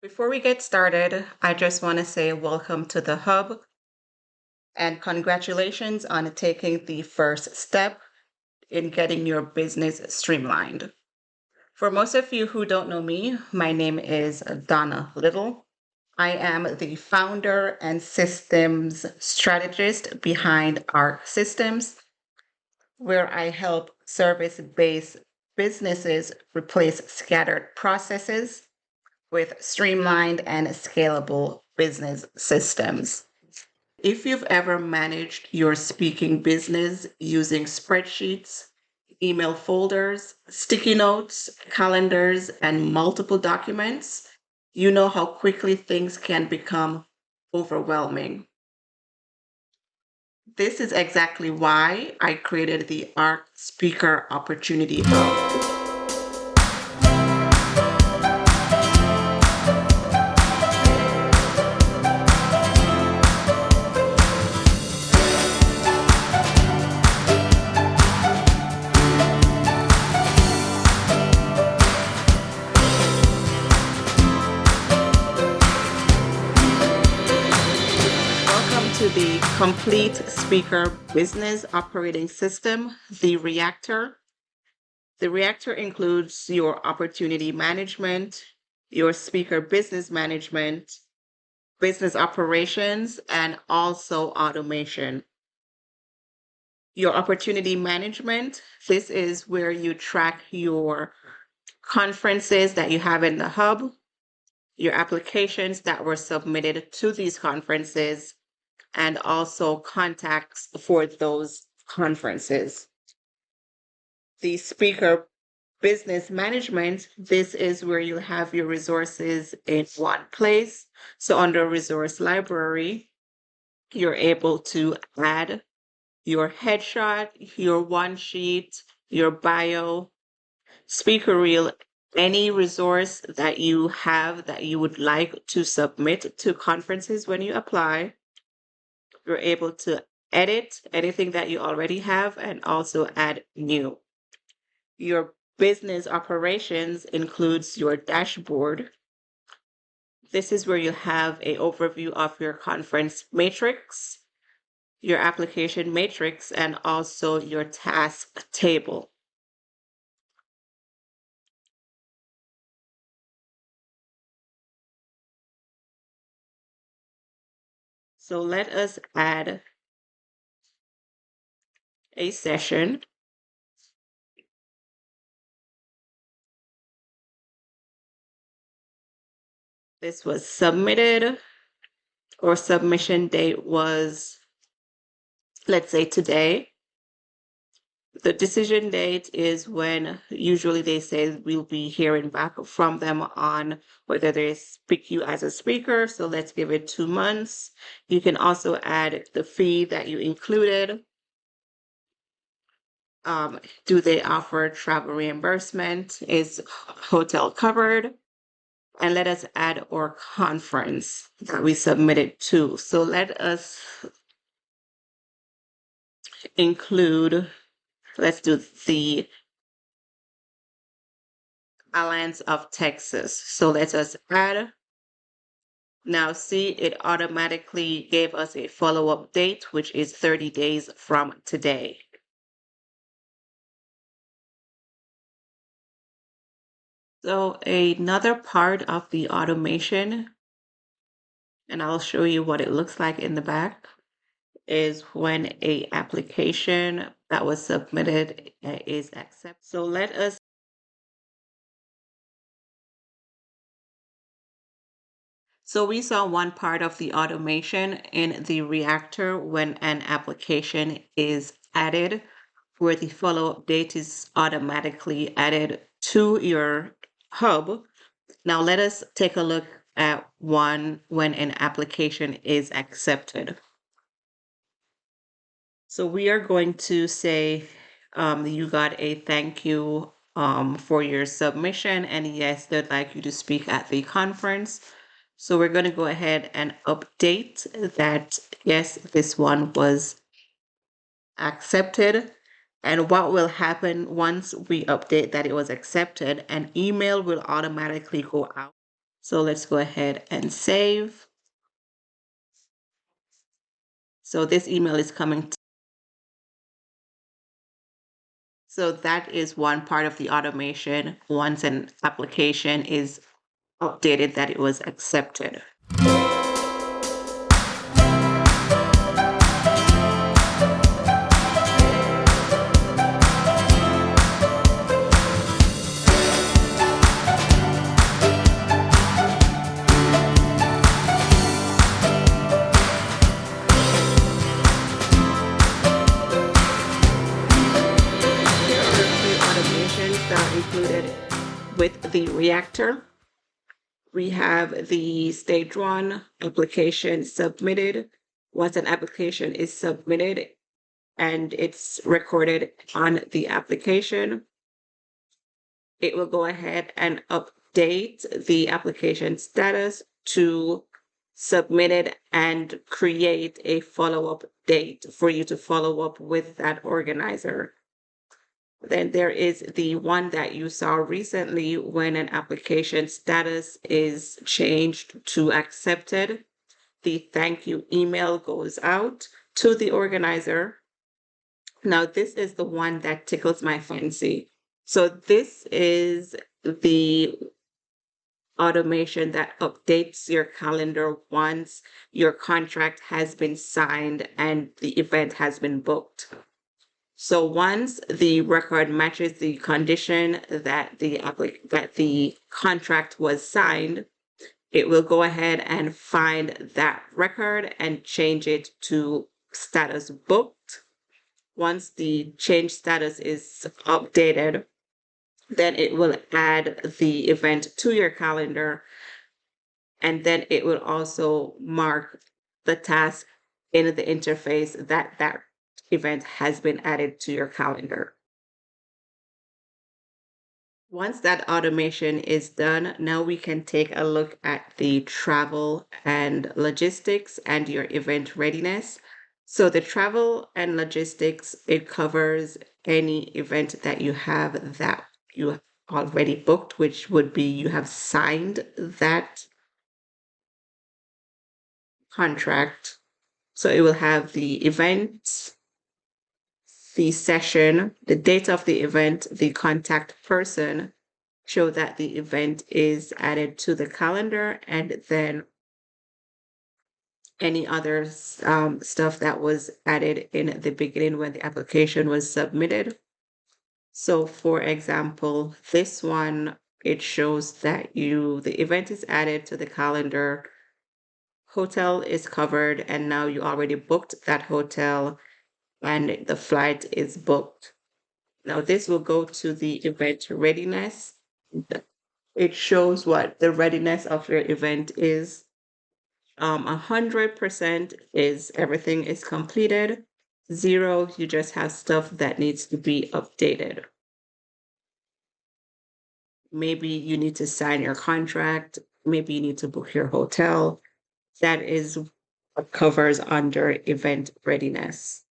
Before we get started, I just want to say welcome to the Hub and congratulations on taking the first step in getting your business streamlined. For most of you who don't know me, my name is Donna Little. I am the founder and systems strategist behind ARC Systems, where I help service based businesses replace scattered processes with streamlined and scalable business systems. If you've ever managed your speaking business using spreadsheets, email folders, sticky notes, calendars, and multiple documents, you know how quickly things can become overwhelming. This is exactly why I created the ARC Speaker Opportunity Hub. Welcome to the Complete Speaker Business Operating System, the Reactor. The Reactor includes your opportunity management, your speaker business management, business operations, and also automation. Your opportunity management, this is where you track your conferences that you have in the hub, your applications that were submitted to these conferences, and also contacts for those conferences. The speaker business management, this is where you have your resources in one place. So under resource library, you're able to add your headshot, your one sheet, your bio, speaker reel, any resource that you have that you would like to submit to conferences when you apply. You're able to edit anything that you already have and also add new. Your business operations includes your dashboard. This is where you have an overview of your conference matrix, your application matrix, and also your task table. So let us add a session. This was submitted, or submission date was, let's say, today. The decision date is when usually they say we'll be hearing back from them on whether they pick you as a speaker. So let's give it 2 months. You can also add the fee that you included. Do they offer travel reimbursement? Is hotel covered? And let us add our conference that we submitted to. So let us include, let's do the Alliance of Texas. So let us add. Now see, it automatically gave us a follow-up date, which is 30 days from today. So another part of the automation, and I'll show you what it looks like in the back, is when a application that was submitted is accepted. So let us So we saw one part of the automation in the Reactor when an application is added, where the follow-up date is automatically added to your hub. Now let us take a look at one when an application is accepted. So we are going to say you got a thank you for your submission, and yes, they'd like you to speak at the conference. So we're going to go ahead and update that, yes, this one was accepted. And what will happen once we update that it was accepted, an email will automatically go out So let's go ahead and save. So this email is coming. So that is one part of the automation. Once an application is updated, that it was accepted. Automations that are included with the reactor. We have the stage one application submitted. Once an application is submitted and it's recorded on the application, it will go ahead and update the application status to submitted and create a follow-up date for you to follow up with that organizer. Then there is the one that you saw recently when an application status is changed to accepted. The thank you email goes out to the organizer. Now, this is the one that tickles my fancy. So this is the automation that updates your calendar once your contract has been signed and the event has been booked. So once the record matches the condition that the contract was signed, it will go ahead and find that record and change it to status booked. Once the change status is updated, then it will add the event to your calendar, and then it will also mark the task in the interface that that event has been added to your calendar. Once that automation is done, now we can take a look at the travel and logistics and your event readiness. So the travel and logistics, it covers any event that you have that you already booked, which would be you have signed that contract. So it will have the event, the session, the date of the event, the contact person, show that the event is added to the calendar, and then any other stuff that was added in the beginning when the application was submitted. So for example, this one, it shows that the event is added to the calendar, hotel is covered, and now you already booked that hotel and the flight is booked. Now this will go to the event readiness. It shows what the readiness of your event is. 100% is everything is completed. 0, you just have stuff that needs to be updated. Maybe you need to sign your contract. Maybe you need to book your hotel. That is what covers under event readiness.